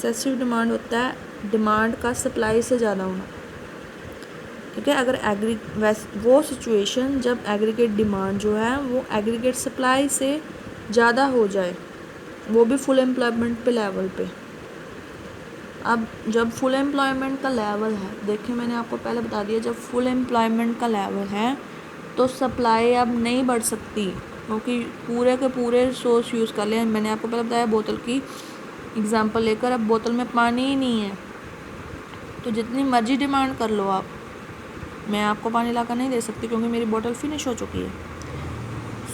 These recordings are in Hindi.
एक्सेसिव डिमांड होता है डिमांड का सप्लाई से ज़्यादा होना, ठीक है। अगर वो सिचुएशन जब एग्रीगेट डिमांड जो है वो एग्रीगेट सप्लाई से ज़्यादा हो जाए, वो भी फुल एम्प्लॉयमेंट पे लेवल पे। अब जब फुल एम्प्लॉयमेंट का लेवल है, देखिए मैंने आपको पहले बता दिया, जब फुल एम्प्लॉयमेंट का लेवल है तो सप्लाई अब नहीं बढ़ सकती, क्योंकि पूरे के पूरे सोर्स यूज़ कर लें। मैंने आपको पहले बताया बोतल की एग्जांपल लेकर, अब बोतल में पानी ही नहीं है तो जितनी मर्जी डिमांड कर लो आप, मैं आपको पानी लाकर नहीं दे सकती क्योंकि मेरी बोतल फिनिश हो चुकी है।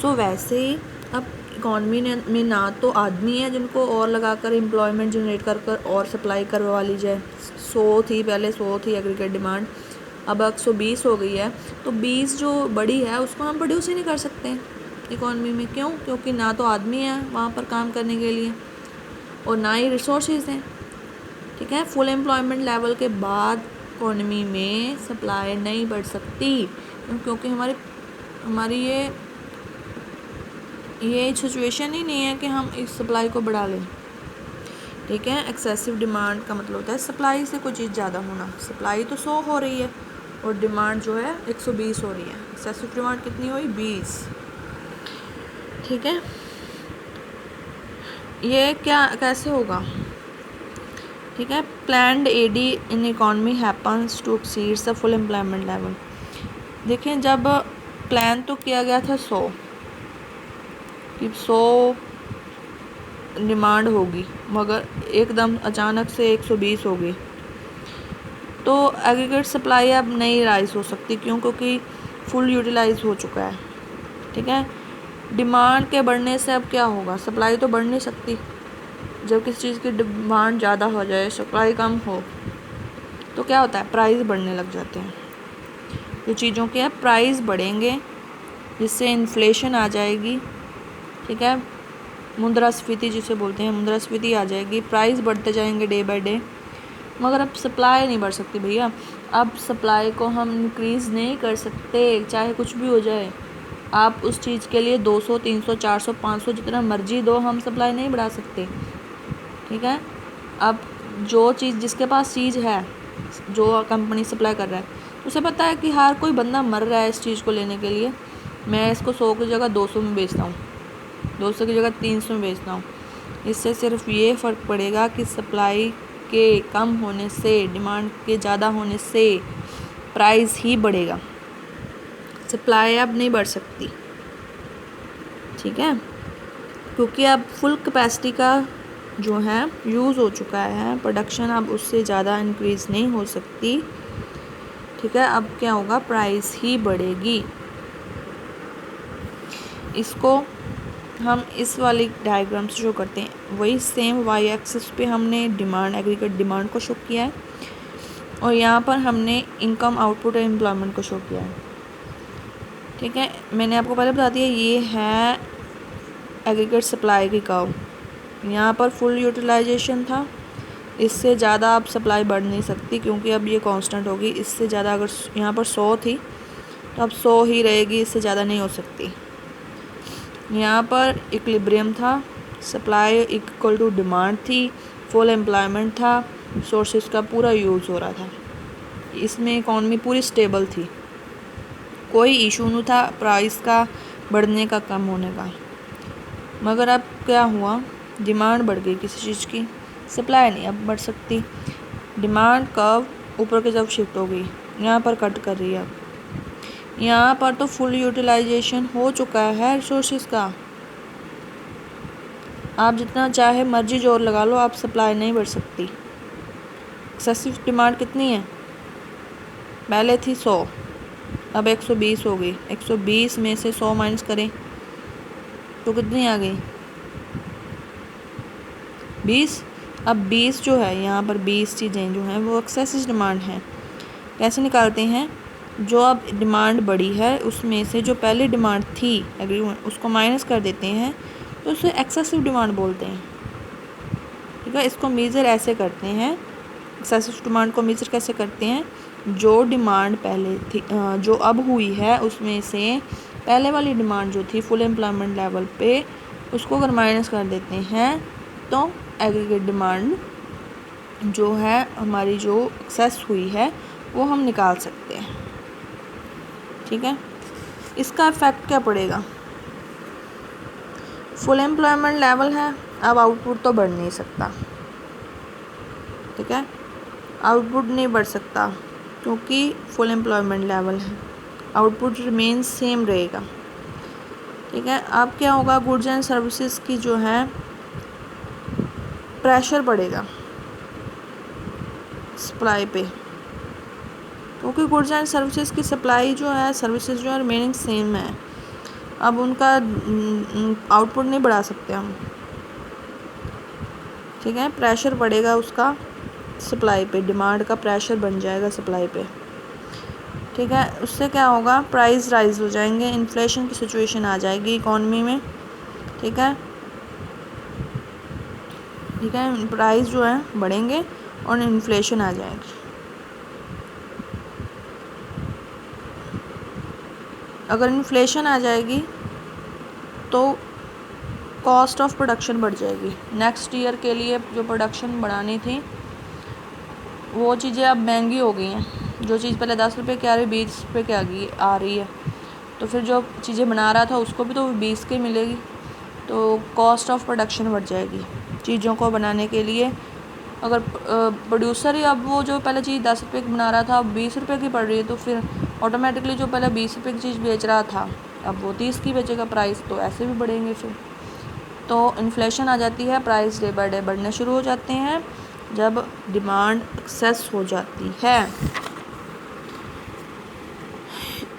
सो वैसे ही अब इकॉनमी में ना तो आदमी है जिनको और लगाकर एम्प्लॉयमेंट जनरेट कर कर और सप्लाई करवा ली जाए। 100 थी पहले, 100 थी एग्रीगेट डिमांड, अब 120 हो गई है। तो 20 जो बड़ी है उसको हम प्रोड्यूस ही नहीं कर सकते इकॉनमी में। क्यों? क्योंकि ना तो आदमी है वहाँ पर काम करने के लिए और ना ही रिसोर्सेज हैं, ठीक है। फुल एम्प्लॉयमेंट लेवल के बाद इकॉनमी में सप्लाई नहीं बढ़ सकती, क्योंकि हमारी ये सिचुएशन ही नहीं है कि हम इस सप्लाई को बढ़ा लें, ठीक है। एक्सेसिव डिमांड का मतलब होता है सप्लाई से कोई चीज़ ज़्यादा होना। सप्लाई तो 100 हो रही है और डिमांड जो है 120 हो रही है। एक्सेसिव डिमांड कितनी हुई? 20, ठीक है। ये कैसे होगा, ठीक है। Planned AD in economy happens to exceeds the full employment level. देखिए जब प्लान तो किया गया था 100 कि 100 डिमांड होगी, मगर एकदम अचानक से 120 हो गई, तो एग्रीगेट सप्लाई अब नहीं राइज हो सकती। क्यों? क्योंकि फुल यूटिलाइज हो चुका है, ठीक है। डिमांड के बढ़ने से अब क्या होगा? सप्लाई तो बढ़ नहीं सकती। जब किसी चीज़ की डिमांड ज़्यादा हो जाए, सप्लाई कम हो, तो क्या होता है? प्राइस बढ़ने लग जाते हैं। जो चीज़ों के प्राइस बढ़ेंगे जिससे इन्फ्लेशन आ जाएगी, ठीक है। मुद्रास्फीति जिसे बोलते हैं, मुद्रास्फीति आ जाएगी, प्राइस बढ़ते जाएंगे डे बाय डे। मगर अब सप्लाई नहीं बढ़ सकती भैया। अब सप्लाई को हम इंक्रीज़ नहीं कर सकते, चाहे कुछ भी हो जाए। आप उस चीज़ के लिए 200, 300, 400, 500 जितना मर्जी दो, हम सप्लाई नहीं बढ़ा सकते, ठीक है। अब जो चीज़ जिसके पास चीज़ है, जो कंपनी सप्लाई कर रहा है, उसे पता है कि हर कोई बंदा मर रहा है इस चीज़ को लेने के लिए, मैं इसको 100 की जगह 200 में बेचता हूँ, 200 की जगह 300 में बेचता हूँ। इससे सिर्फ ये फ़र्क पड़ेगा कि सप्लाई के कम होने से, डिमांड के ज़्यादा होने से प्राइस ही बढ़ेगा, सप्लाई अब नहीं बढ़ सकती, ठीक है। क्योंकि अब फुल कैपेसिटी का जो है यूज़ हो चुका है, प्रोडक्शन अब उससे ज़्यादा इंक्रीज़ नहीं हो सकती, ठीक है। अब क्या होगा? प्राइस ही बढ़ेगी। इसको हम इस वाली डायग्राम से शो करते हैं, वही सेम वाई एक्सिस पे हमने डिमांड, एग्रीगेट डिमांड को शो किया है और यहाँ पर हमने इनकम, आउटपुट और एम्प्लॉयमेंट को शो किया है, ठीक है। मैंने आपको पहले बता दिया ये है एग्रीगेट सप्लाई की कर्व। यहाँ पर फुल यूटिलाइजेशन था, इससे ज़्यादा अब सप्लाई बढ़ नहीं सकती क्योंकि अब ये कांस्टेंट होगी। इससे ज़्यादा, अगर यहाँ पर 100 थी तो अब 100 ही रहेगी, इससे ज़्यादा नहीं हो सकती। यहाँ पर इक्विलिब्रियम था, सप्लाई इक्वल टू डिमांड थी, फुल एम्प्लॉयमेंट था, सोर्सेज का पूरा यूज़ हो रहा था, इसमें इकॉनमी पूरी स्टेबल थी, कोई इशू नहीं था प्राइस का बढ़ने का, कम होने का। मगर अब क्या हुआ? डिमांड बढ़ गई किसी चीज़ की, सप्लाई नहीं अब बढ़ सकती। डिमांड कर्व ऊपर की तरफ शिफ्ट हो गई, यहाँ पर कट कर रही है। अब यहाँ पर तो फुल यूटिलाइजेशन हो चुका है रिसोर्सेज का, आप जितना चाहे मर्जी जोर लगा लो, आप सप्लाई नहीं बढ़ सकती। एक्सेसिव डिमांड कितनी है? पहले थी 100, अब 120 हो गई। 120 में से 100 माइनस करें तो कितनी आ गई? 20। अब 20 जो है, यहाँ पर 20 चीज़ें जो हैं वो एक्सेसिव डिमांड हैं। कैसे निकालते हैं? जो अब डिमांड बढ़ी है उसमें से जो पहले डिमांड थी एग्रीमेंट, उसको माइनस कर देते हैं, तो उसे एक्सेसिव डिमांड बोलते हैं, ठीक है। इसको मेज़र ऐसे करते हैं, एक्सेसिव डिमांड को मेज़र कैसे करते हैं? जो डिमांड पहले थी, जो अब हुई है, उसमें से पहले वाली डिमांड जो थी फुल एम्प्लॉयमेंट लेवल पे, उसको अगर माइनस कर देते हैं तो एग्रीगेट डिमांड जो है हमारी जो एक्सेस हुई है वो हम निकाल सकते हैं। ठीक है, इसका इफेक्ट क्या पड़ेगा? फुल एम्प्लॉयमेंट लेवल है, अब आउटपुट तो बढ़ नहीं सकता। ठीक है, आउटपुट नहीं बढ़ सकता क्योंकि फुल एम्प्लॉयमेंट लेवल है, आउटपुट रिमेन सेम रहेगा। ठीक है, अब क्या होगा, गुड्स एंड सर्विसेज की जो है प्रेशर बढ़ेगा सप्लाई पे, क्योंकि गुड्स एंड सर्विसेज की सप्लाई जो है, सर्विसेज जो है रिमेनिंग सेम है, अब उनका आउटपुट नहीं बढ़ा सकते हम। ठीक है, प्रेशर बढ़ेगा उसका सप्लाई पे, डिमांड का प्रेशर बन जाएगा सप्लाई पे। ठीक है, उससे क्या होगा, प्राइस राइज हो जाएंगे, इन्फ्लेशन की सिचुएशन आ जाएगी इकॉनमी में। ठीक है, ठीक है, प्राइस जो है बढ़ेंगे और इन्फ्लेशन आ जाएगी। अगर इन्फ्लेशन आ जाएगी तो कॉस्ट ऑफ प्रोडक्शन बढ़ जाएगी। नेक्स्ट ईयर के लिए जो प्रोडक्शन बढ़ानी थी वो चीज़ें अब महंगी हो गई हैं। जो चीज़ पहले 10 रुपये की आ रही 20 रुपये की आ रही है, तो फिर जो चीज़ें बना रहा था उसको भी तो 20 की मिलेगी, तो कॉस्ट ऑफ प्रोडक्शन बढ़ जाएगी चीज़ों को बनाने के लिए। अगर प्रोड्यूसर ही अब वो जो पहले चीज़ 10 रुपये की बना रहा था अब 20 रुपये की पड़ रही है, तो फिर ऑटोमेटिकली जो पहले 20 रुपये की चीज़ बेच रहा था अब वो 30 की बेचेगा प्राइस, तो ऐसे भी बढ़ेंगे फिर। तो इन्फ्लेशन आ जाती है, प्राइस डे बाय डे बढ़ने शुरू हो जाते हैं जब डिमांड एक्सेस हो जाती है।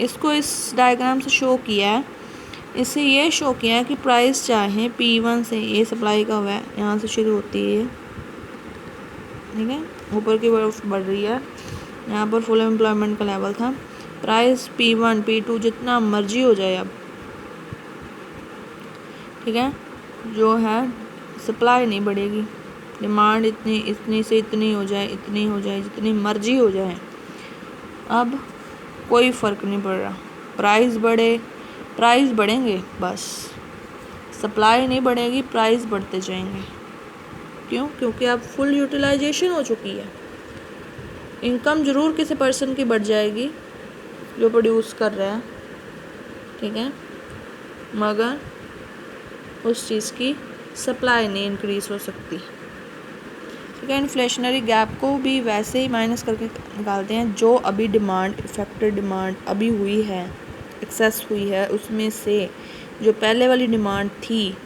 इसको इस डायग्राम से शो किया है, इससे ये शो किया है कि प्राइस चाहे P1 से, ये सप्लाई का हुआ है, यहाँ से शुरू होती है, ठीक है, ऊपर की तरफ बढ़ रही है, यहाँ पर फुल एम्प्लॉयमेंट का लेवल था, प्राइस P1 P2 जितना मर्जी हो जाए अब, ठीक है, जो है सप्लाई नहीं बढ़ेगी, डिमांड इतनी से इतनी हो जाए, इतनी हो जाए, जितनी मर्जी हो जाए, अब कोई फ़र्क नहीं पड़ रहा, प्राइस बढ़ेंगे बस, सप्लाई नहीं बढ़ेगी, प्राइस बढ़ते जाएंगे। क्यों? क्योंकि अब फुल यूटिलाइजेशन हो चुकी है। इनकम ज़रूर किसी पर्सन की बढ़ जाएगी जो प्रोड्यूस कर रहा है, ठीक है, मगर उस चीज़ की सप्लाई नहीं इंक्रीज़ हो सकती। ठीक है, इन्फ्लेशनरी गैप को भी वैसे ही माइनस करके निकालते हैं, जो अभी डिमांड, इफेक्टेड डिमांड अभी हुई है, एक्सेस हुई है, उसमें से जो पहले वाली डिमांड थी,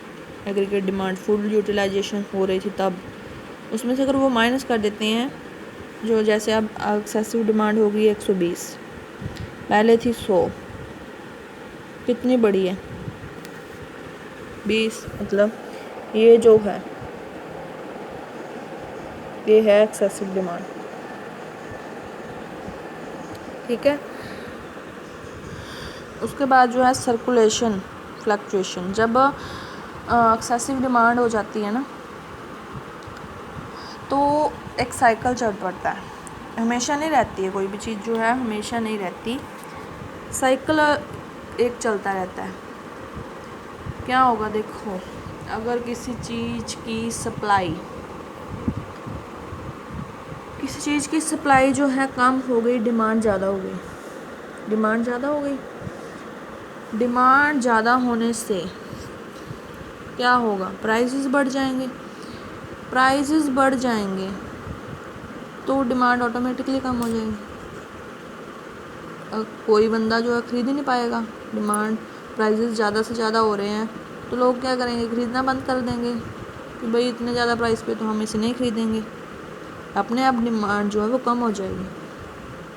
एग्रीगेट डिमांड, फुल यूटिलाइजेशन हो रही थी तब, उसमें से अगर वो माइनस कर देते हैं, जो जैसे अब एक्सेसिव डिमांड हो गई 120, पहले थी 100, कितनी बड़ी है 20, मतलब ये जो है ये है एक्सेसिव डिमांड। ठीक है, उसके बाद जो है सर्कुलेशन फ्लक्चुएशन, जब एक्सेसिव डिमांड हो जाती है ना तो एक साइकिल चल पड़ता है, हमेशा नहीं रहती है, कोई भी चीज़ जो है हमेशा नहीं रहती, साइकिल एक चलता रहता है। क्या होगा, देखो, अगर किसी चीज़ की सप्लाई जो है कम हो गई, डिमांड ज़्यादा हो गई, डिमांड ज़्यादा होने से क्या होगा, प्राइसेस बढ़ जाएंगे तो डिमांड ऑटोमेटिकली कम हो जाएगी, कोई बंदा जो है खरीद ही नहीं पाएगा, डिमांड प्राइसेस ज़्यादा से ज़्यादा हो रहे हैं तो लोग क्या करेंगे, खरीदना बंद कर देंगे कि भाई इतने ज़्यादा प्राइस पे तो हम इसे नहीं खरीदेंगे, अपने आप डिमांड जो है वो कम हो जाएगी।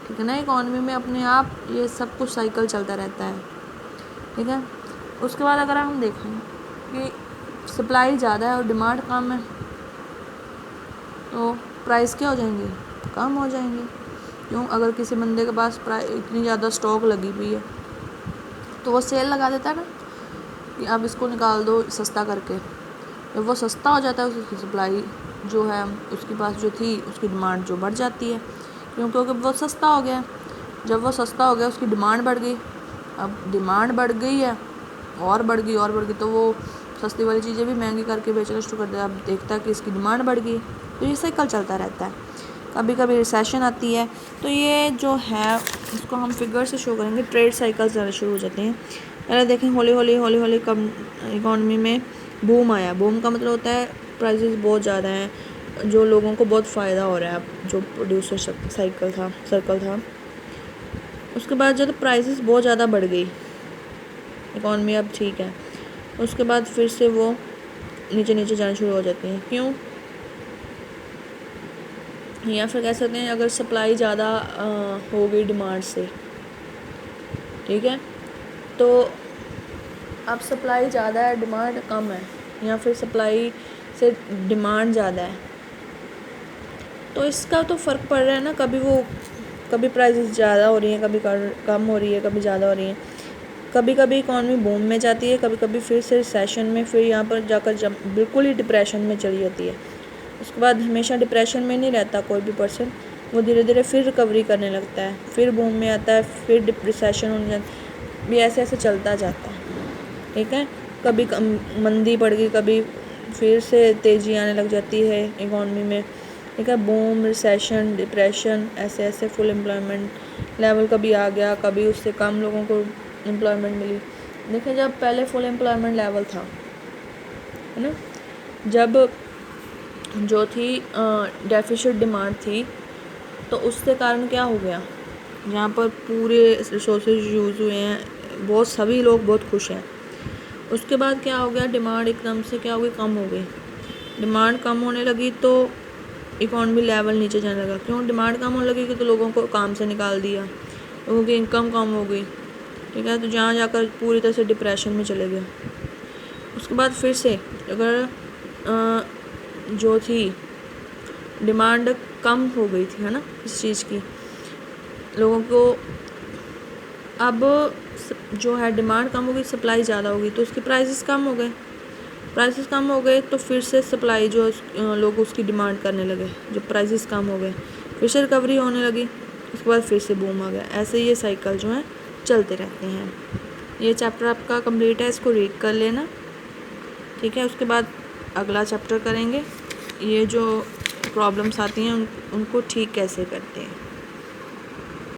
ठीक है ना, इकॉनमी में अपने आप ये सब कुछ साइकिल चलता रहता है। ठीक है, उसके बाद अगर हम देखें कि सप्लाई ज़्यादा है और डिमांड कम है तो प्राइस क्या हो जाएंगे, कम हो जाएंगे। क्यों, अगर किसी बंदे के पास इतनी ज़्यादा स्टॉक लगी हुई है तो वो सेल लगा देता है ना कि अब इसको निकाल दो सस्ता करके, जब वो सस्ता हो जाता है उसकी सप्लाई जो है उसके पास जो थी उसकी डिमांड जो बढ़ जाती है, क्योंकि वो सस्ता हो गया, जब वो सस्ता हो गया उसकी डिमांड बढ़ गई, अब डिमांड बढ़ गई है और बढ़ गई तो वो सस्ती वाली चीज़ें भी महंगी करके बेचना शुरू कर दिया, अब देखता है कि इसकी डिमांड बढ़ गई, तो ये साइकिल चलता रहता है। कभी कभी रिसेशन आती है, तो ये जो है इसको हम फिगर से शो करेंगे, ट्रेड साइकिल्स ज़्यादा शुरू हो जाते हैं। पहले देखें हौली हौली कम इकॉनमी में बूम आया। बूम का मतलब होता है प्राइसेस बहुत ज़्यादा हैं, जो लोगों को बहुत फ़ायदा हो रहा है। अब जो प्रोड्यूसर सर्कल था, उसके बाद जो प्राइसेस बहुत ज़्यादा बढ़ गई, इकॉनमी अब ठीक है, उसके बाद फिर से वो नीचे जाना शुरू हो जाती हैं। क्यों? या फिर कह सकते हैं अगर सप्लाई ज़्यादा हो गई डिमांड से, ठीक है, तो अब सप्लाई ज़्यादा है डिमांड कम है, या फिर सप्लाई से डिमांड ज़्यादा है, तो इसका तो फ़र्क पड़ रहा है ना। कभी प्राइसेस ज़्यादा हो रही हैं, कभी कम हो रही है, कभी ज़्यादा हो रही हैं। कभी कभी इकॉनमी बूम में जाती है, कभी कभी फिर से रिसेशन में, फिर यहाँ पर जाकर बिल्कुल ही डिप्रेशन में चली जाती है। उसके बाद हमेशा डिप्रेशन में नहीं रहता कोई भी पर्सन, वो धीरे धीरे फिर रिकवरी करने लगता है, फिर बूम में आता है, फिर रिसेशन होने जाता है, भी ऐसे ऐसे चलता जाता है, ठीक है। कभी मंदी पड़ गई, कभी फिर से तेज़ी आने लग जाती है इकॉनमी में, ठीक है। बूम, रिसेशन, डिप्रेशन, ऐसे ऐसे फुल एम्प्लॉयमेंट लेवल कभी आ गया, कभी उससे कम लोगों को एम्प्लॉयमेंट मिली। देखिए जब पहले फुल एम्प्लॉयमेंट लेवल था, है ना, जब जो थी डेफिसिट डिमांड थी, तो उसके कारण क्या हो गया, यहाँ पर पूरे रिसोर्सेज यूज़ हुए हैं, बहुत सभी लोग बहुत खुश हैं। उसके बाद क्या हो गया, डिमांड एकदम से क्या हो गई, कम हो गई। डिमांड कम होने लगी तो इकॉनमी लेवल नीचे जाने लगा। क्यों? डिमांड कम होने लगी तो लोगों को काम से निकाल दिया, लोगों की इनकम कम हो गई, ठीक है, तो जहाँ जाकर पूरी तरह से डिप्रेशन में चले गए। उसके बाद फिर से अगर जो थी डिमांड कम हो गई थी, है ना, इस चीज़ की, लोगों को अब जो है डिमांड कम हो गई, सप्लाई ज़्यादा हो गई, तो उसके प्राइसेस कम हो गए। प्राइसेस कम हो गए तो फिर से सप्लाई जो लोग उसकी डिमांड करने लगे, जब प्राइसेस कम हो गए फिर से रिकवरी होने लगी, उसके बाद फिर से बूम आ गया। ऐसे ये साइकिल जो है चलते रहते हैं। ये चैप्टर आपका कंप्लीट है, इसको रीड कर लेना, ठीक है। उसके बाद अगला चैप्टर करेंगे, ये जो प्रॉब्लम्स आती हैं उनको ठीक कैसे करते हैं।